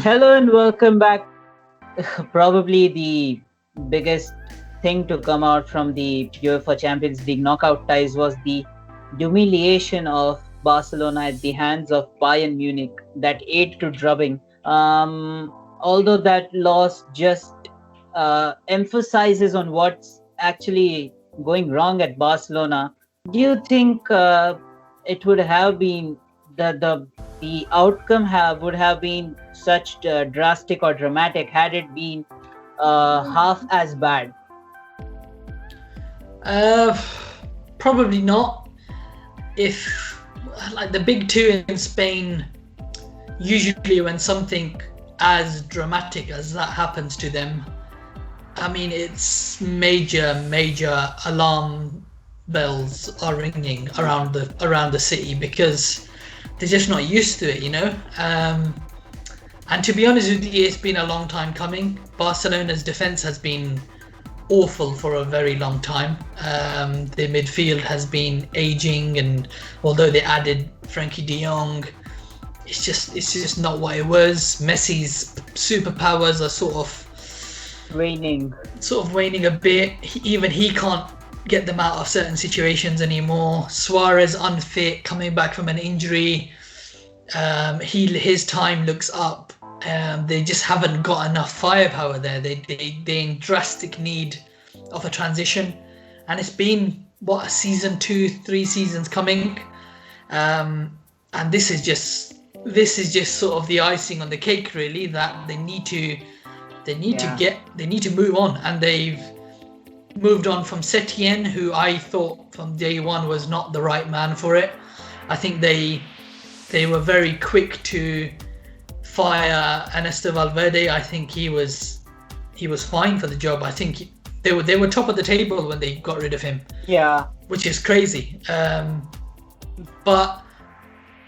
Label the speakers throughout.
Speaker 1: Hello and welcome back. Probably the biggest thing to come out from the UEFA Champions League knockout ties was the humiliation of Barcelona at the hands of Bayern Munich, that 8 to drubbing. Although that loss just emphasizes on what's actually going wrong at Barcelona, do you think it would have been the outcome would have been such drastic or dramatic had it been half as bad?
Speaker 2: Uh, Probably not. If like the big two in Spain, usually when something as dramatic as that happens to them, I mean it's major alarm bells are ringing around the city because they're just not used to it. And to be honest with you, it's been a long time coming. Barcelona's defense has been awful for a very long time. The midfield has been aging, and although they added Frankie De Jong, it's just not what it was. Messi's superpowers are sort of waning a bit. Even he can't get them out of certain situations anymore. Suarez unfit, coming back from an injury. His time looks up. They just haven't got enough firepower there. They're in drastic need of a transition, and it's been a season, 2-3 seasons coming, and this is just sort of the icing on the cake, really. That they need to move on, and they've moved on from Setien, who I thought from day one was not the right man for it. I think they were very quick to fire Ernesto Valverde. I think he was fine for the job. I think they were top of the table when they got rid of him.
Speaker 1: Yeah,
Speaker 2: which is crazy. But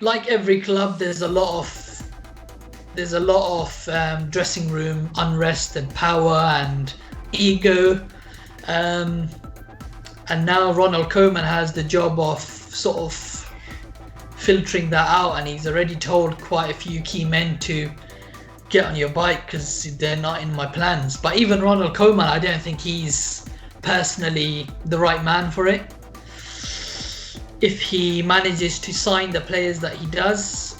Speaker 2: like every club, there's a lot of dressing room unrest and power and ego. And now Ronald Koeman has the job of sort of filtering that out, and he's already told quite a few key men to get on your bike because they're not in my plans. But even Ronald Koeman, I don't think he's personally the right man for it. If he manages to sign the players that he does,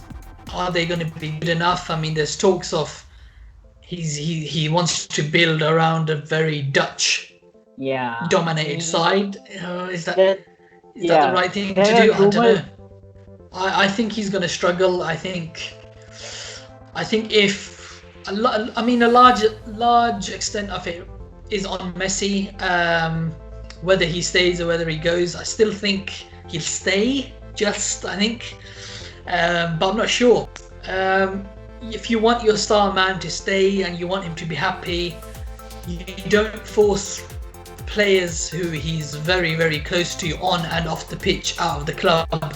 Speaker 2: are they going to be good enough? I mean, there's talks of he wants to build around a very Dutch dominated side. Is that the right thing to do? I don't know. I think he's going to struggle. I think if a large extent of it is on Messi, whether he stays or whether he goes. I still think he'll stay. But I'm not sure. If you want your star man to stay and you want him to be happy, you don't force players who he's very, very close to on and off the pitch out of the club,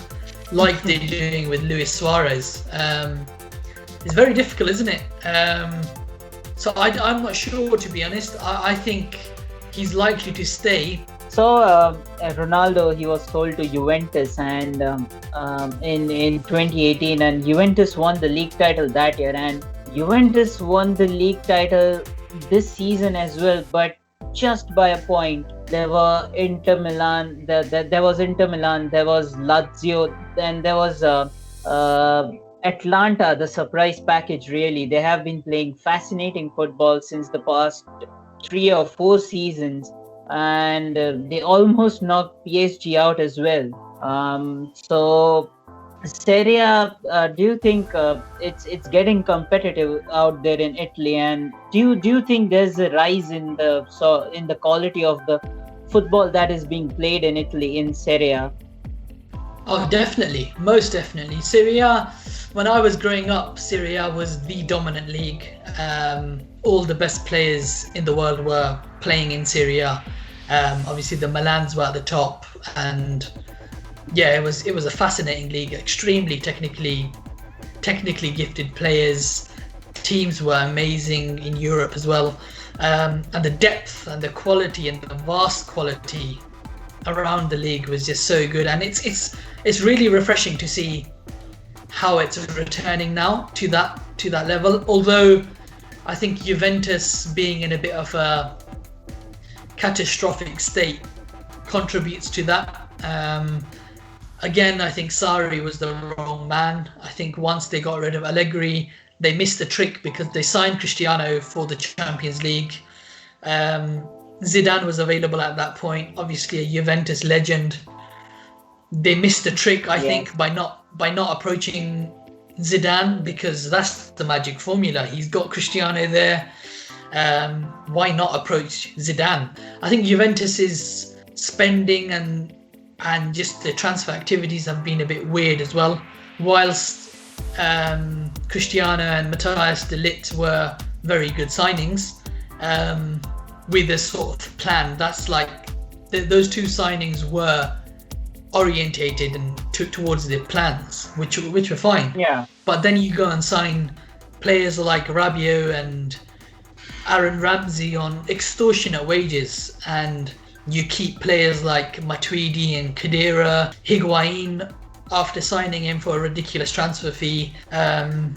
Speaker 2: like they're doing with Luis Suarez. It's very difficult, isn't it? So I'm not sure, to be honest. I think he's likely to stay.
Speaker 1: So Ronaldo, he was sold to Juventus, and in 2018, and Juventus won the league title that year, and Juventus won the league title this season as well, but just by a point. There were Inter Milan, there was Lazio, and there was Atlanta, the surprise package. Really, they have been playing fascinating football since the past 3 or 4 seasons, and they almost knocked PSG out as well. So Serie A, do you think it's getting competitive out there in Italy? And do you think there's a rise in the quality of the football that is being played in Italy in Serie A?
Speaker 2: Oh, definitely, most definitely. Serie A, when I was growing up, Serie A was the dominant league. All the best players in the world were playing in Serie A. Obviously, the Milans were at the top, and yeah, it was a fascinating league. Extremely technically gifted players. Teams were amazing in Europe as well, and the depth and the quality and the vast quality around the league was just so good. And it's really refreshing to see how it's returning now to that level. Although I think Juventus being in a bit of a catastrophic state contributes to that. Again, I think Sarri was the wrong man. I think once they got rid of Allegri, they missed the trick because they signed Cristiano for the Champions League. Zidane was available at that point, obviously a Juventus legend. They missed the trick, I think, by not approaching Zidane, because that's the magic formula. He's got Cristiano there. Why not approach Zidane? I think Juventus's spending and just the transfer activities have been a bit weird as well. Whilst Cristiano and Matthias de Ligt were very good signings, with a sort of plan, that's like those two signings were orientated and towards their plans, which were fine.
Speaker 1: Yeah.
Speaker 2: But then you go and sign players like Rabiot and Aaron Ramsey on extortionate wages, and you keep players like Matuidi and Khedira, Higuain. After signing him for a ridiculous transfer fee,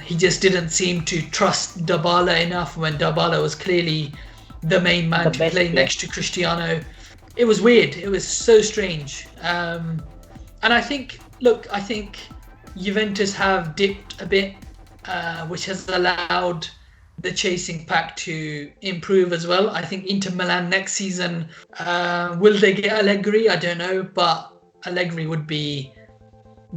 Speaker 2: he just didn't seem to trust Dybala enough when Dybala was clearly the main man to play next to Cristiano. It was weird. It was so strange. And I think Juventus have dipped a bit, which has allowed the chasing pack to improve as well. I think Inter Milan next season, will they get Allegri? I don't know, but Allegri would be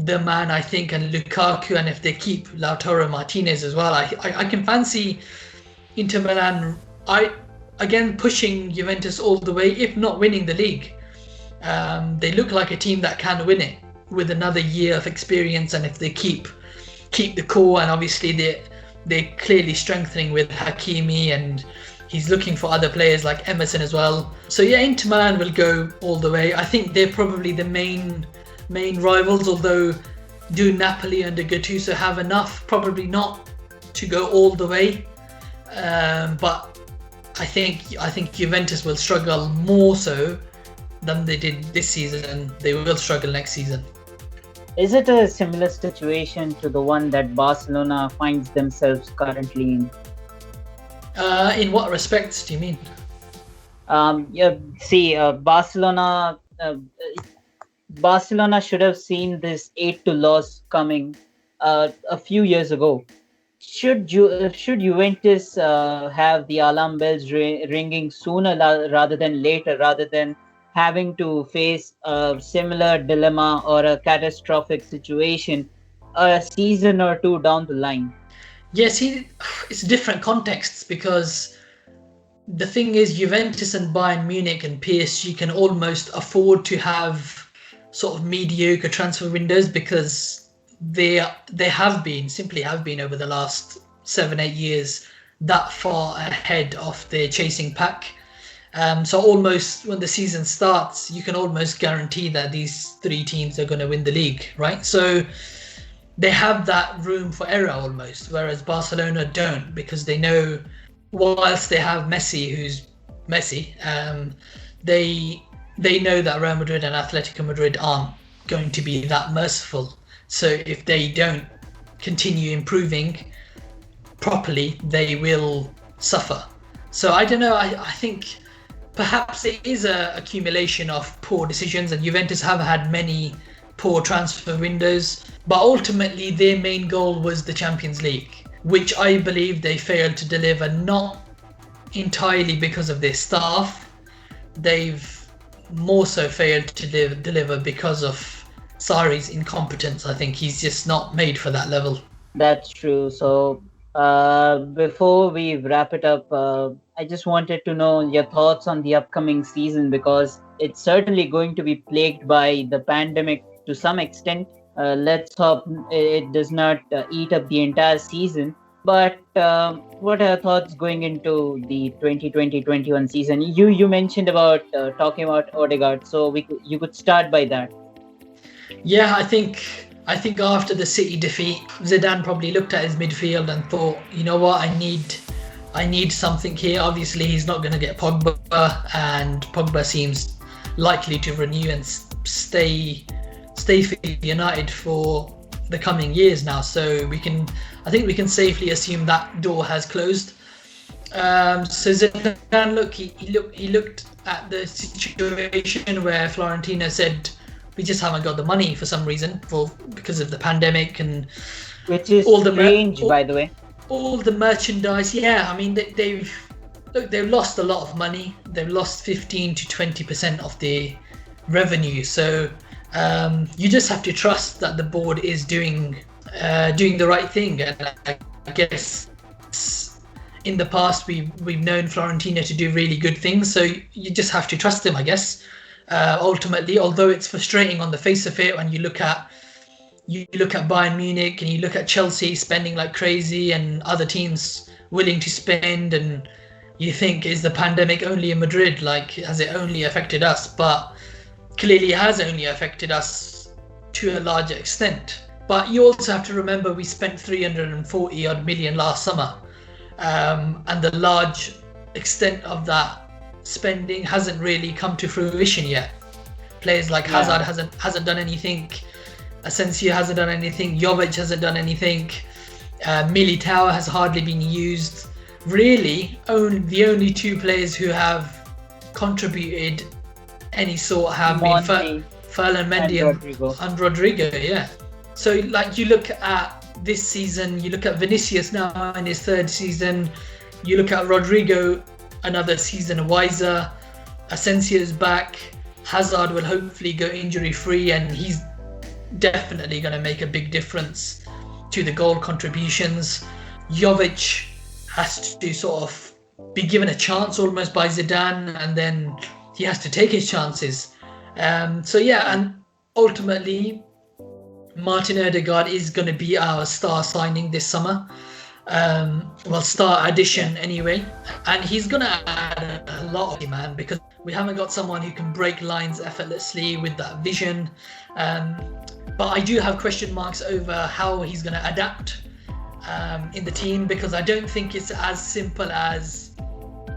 Speaker 2: the man, I think, and Lukaku, and if they keep Lautaro Martinez as well, I can fancy Inter Milan again pushing Juventus all the way, if not winning the league. They look like a team that can win it with another year of experience, and if they keep the core, and obviously they're clearly strengthening with Hakimi, and he's looking for other players like Emerson as well. So yeah, Inter Milan will go all the way. I think they're probably the main rivals, although do Napoli under Gattuso have enough? Probably not to go all the way. But I think Juventus will struggle more so than they did this season, and they will struggle next season.
Speaker 1: Is it a similar situation to the one that Barcelona finds themselves currently in?
Speaker 2: In what respects do you mean?
Speaker 1: Barcelona should have seen this 8-2 loss coming a few years ago. Should Juventus have the alarm bells ringing sooner rather than later, rather than having to face a similar dilemma or a catastrophic situation a season or two down the line?
Speaker 2: Yes, it's different contexts, because the thing is, Juventus and Bayern Munich and PSG can almost afford to have sort of mediocre transfer windows, because they have been over the last 7-8 years that far ahead of their chasing pack. So almost when the season starts, you can almost guarantee that these three teams are going to win the league, right? So they have that room for error almost, whereas Barcelona don't, because they know, whilst they have Messi, who's Messi, they know that Real Madrid and Atletico Madrid aren't going to be that merciful. So if they don't continue improving properly, they will suffer. So I don't know, I think perhaps it is a accumulation of poor decisions, and Juventus have had many poor transfer windows, but ultimately their main goal was the Champions League, which I believe they failed to deliver, not entirely because of their staff. They've more so failed to deliver because of Sarri's incompetence. I think he's just not made for that level.
Speaker 1: That's true. So before we wrap it up, I just wanted to know your thoughts on the upcoming season, because it's certainly going to be plagued by the pandemic to some extent. Let's hope it does not eat up the entire season. But what are your thoughts going into the 2020-21 season? You mentioned about talking about Odegaard, so you could start by that.
Speaker 2: Yeah, I think after the City defeat, Zidane probably looked at his midfield and thought, you know what, I need something here. Obviously, he's not going to get Pogba, and Pogba seems likely to renew and stay for United for the coming years now. So I think we can safely assume that door has closed. So Zidane, look, he looked at the situation where Florentino said, we just haven't got the money for some reason, because of the pandemic and
Speaker 1: which is
Speaker 2: all the
Speaker 1: strange, by the way.
Speaker 2: all the merchandise. Yeah, I mean they've lost a lot of money. They've lost 15 to 20% of the revenue. So you just have to trust that the board is doing the right thing. And I guess in the past we've known Florentino to do really good things. So you just have to trust him, I guess. Ultimately, although it's frustrating on the face of it when you look at Bayern Munich and you look at Chelsea spending like crazy and other teams willing to spend, and you think, is the pandemic only in Madrid? Like, has it only affected us? But clearly it has only affected us to a larger extent. But you also have to remember we spent 340 odd million last summer, and the large extent of that spending hasn't really come to fruition yet. Players like Hazard hasn't done anything. Asensio hasn't done anything. Jovic hasn't done anything. Militao has hardly been used. Really, the only two players who have contributed any sort have been Ferland Mendy and Rodrigo. Yeah. So like, you look at this season, you look at Vinicius now in his third season, you look at Rodrigo, another season wiser. Asensio's back. Hazard will hopefully go injury free, and he's definitely going to make a big difference to the goal contributions. Jovic has to sort of be given a chance almost by Zidane, and then he has to take his chances. So yeah, and ultimately Martin Odegaard is going to be our star signing this summer. Star addition anyway, and he's gonna add a lot, man, because we haven't got someone who can break lines effortlessly with that vision. But I do have question marks over how he's gonna adapt in the team, because I don't think it's as simple as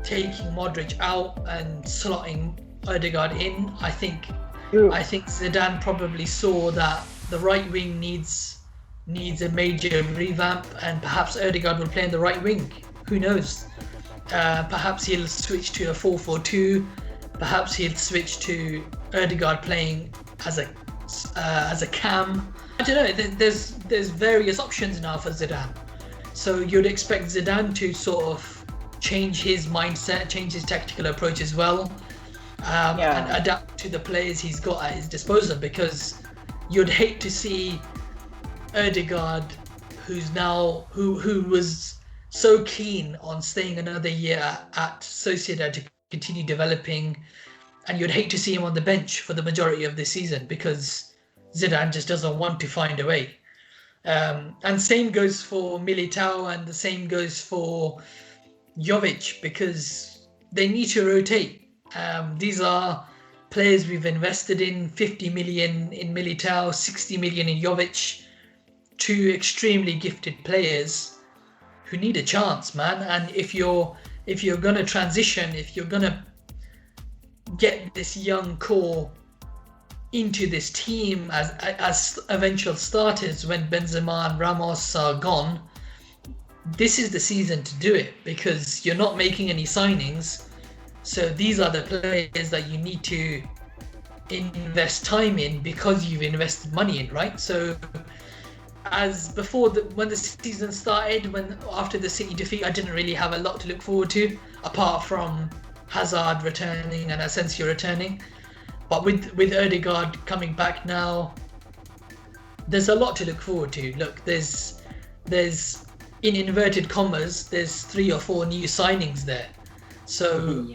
Speaker 2: taking Modric out and slotting Odegaard in. I think Zidane probably saw that the right wing needs a major revamp, and perhaps Odegaard will play in the right wing. Who knows? Perhaps he'll switch to a 4-4-2. Perhaps he'll switch to Odegaard playing as a cam. I don't know. There's various options now for Zidane. So you'd expect Zidane to sort of change his mindset, change his tactical approach as well, and adapt to the players he's got at his disposal. Because you'd hate to see Odegaard, who was so keen on staying another year at Sociedad to continue developing, and you'd hate to see him on the bench for the majority of this season because Zidane just doesn't want to find a way. And same goes for Militao, and the same goes for Jovic, because they need to rotate. These are players we've invested in, 50 million in Militao, 60 million in Jovic. Two extremely gifted players who need a chance, man. And if you're gonna transition, if you're gonna get this young core into this team as eventual starters when Benzema and Ramos are gone, this is the season to do it, because you're not making any signings. So these are the players that you need to invest time in, because you've invested money in, right? So as before, when the season started, after the City defeat, I didn't really have a lot to look forward to, apart from Hazard returning and Asensio returning. But with Odegaard coming back now, there's a lot to look forward to. Look, there's in inverted commas, there's 3 or 4 new signings there. So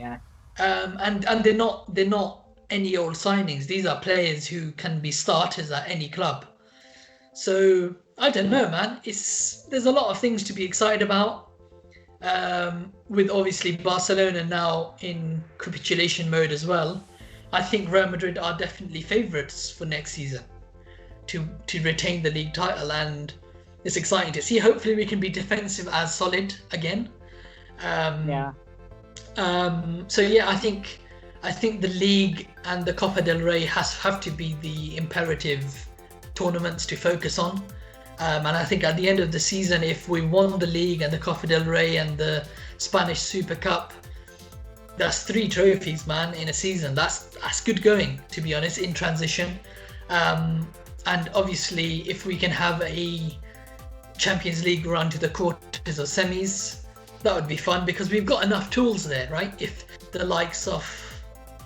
Speaker 2: and they're not any old signings. These are players who can be starters at any club. So I don't know, man. There's a lot of things to be excited about. With obviously Barcelona now in capitulation mode as well. I think Real Madrid are definitely favourites for next season to retain the league title, and it's exciting to see. Hopefully we can be defensive as solid again. So yeah, I think the league and the Copa del Rey have to be the imperative tournaments to focus on. And I think at the end of the season, if we won the league and the Copa del Rey and the Spanish Super Cup, that's 3 trophies, man, in a season. That's good going, to be honest, in transition. And obviously, if we can have a Champions League run to the quarters or semis, that would be fun because we've got enough tools there, right? If the likes of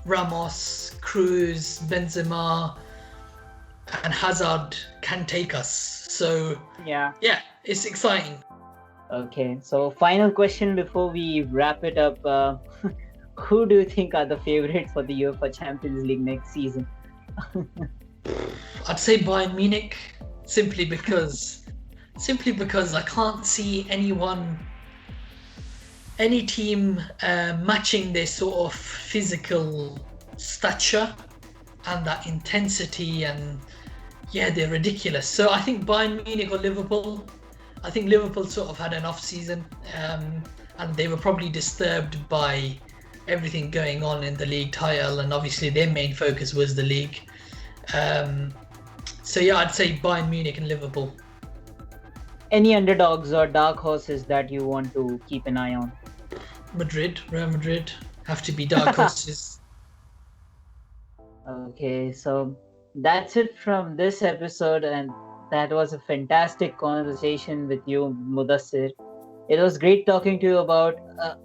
Speaker 2: Ramos, Cruz, Benzema, and Hazard can take us. So
Speaker 1: Yeah.
Speaker 2: it's exciting.
Speaker 1: Okay. So final question before we wrap it up. Who do you think are the favorites for the UEFA Champions League next season?
Speaker 2: I'd say Bayern Munich, simply because I can't see any team matching their sort of physical stature and that intensity, and they're ridiculous. So I think Bayern Munich or Liverpool. I think Liverpool sort of had an off season, and they were probably disturbed by everything going on in the league title, and obviously their main focus was the league. So I'd say Bayern Munich and Liverpool.
Speaker 1: Any underdogs or dark horses that you want to keep an eye on?
Speaker 2: Real Madrid have to be dark horses.
Speaker 1: Okay, so that's it from this episode, and that was a fantastic conversation with you, Mudassir. It was great talking to you about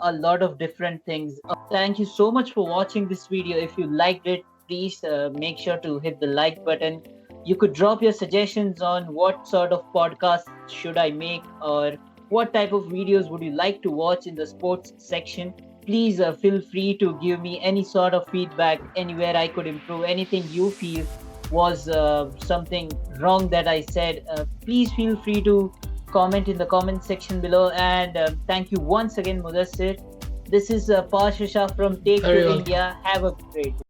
Speaker 1: a lot of different things. Thank you so much for watching this video. If you liked it, please make sure to hit the like button. You could drop your suggestions on what sort of podcast should I make, or what type of videos would you like to watch in the sports section. Please feel free to give me any sort of feedback, anywhere I could improve, anything you feel was something wrong that I said. Please feel free to comment in the comment section below. And thank you once again, Mudassir. This is Parshva from Take
Speaker 2: Very
Speaker 1: to
Speaker 2: welcome.
Speaker 1: India. Have a great day.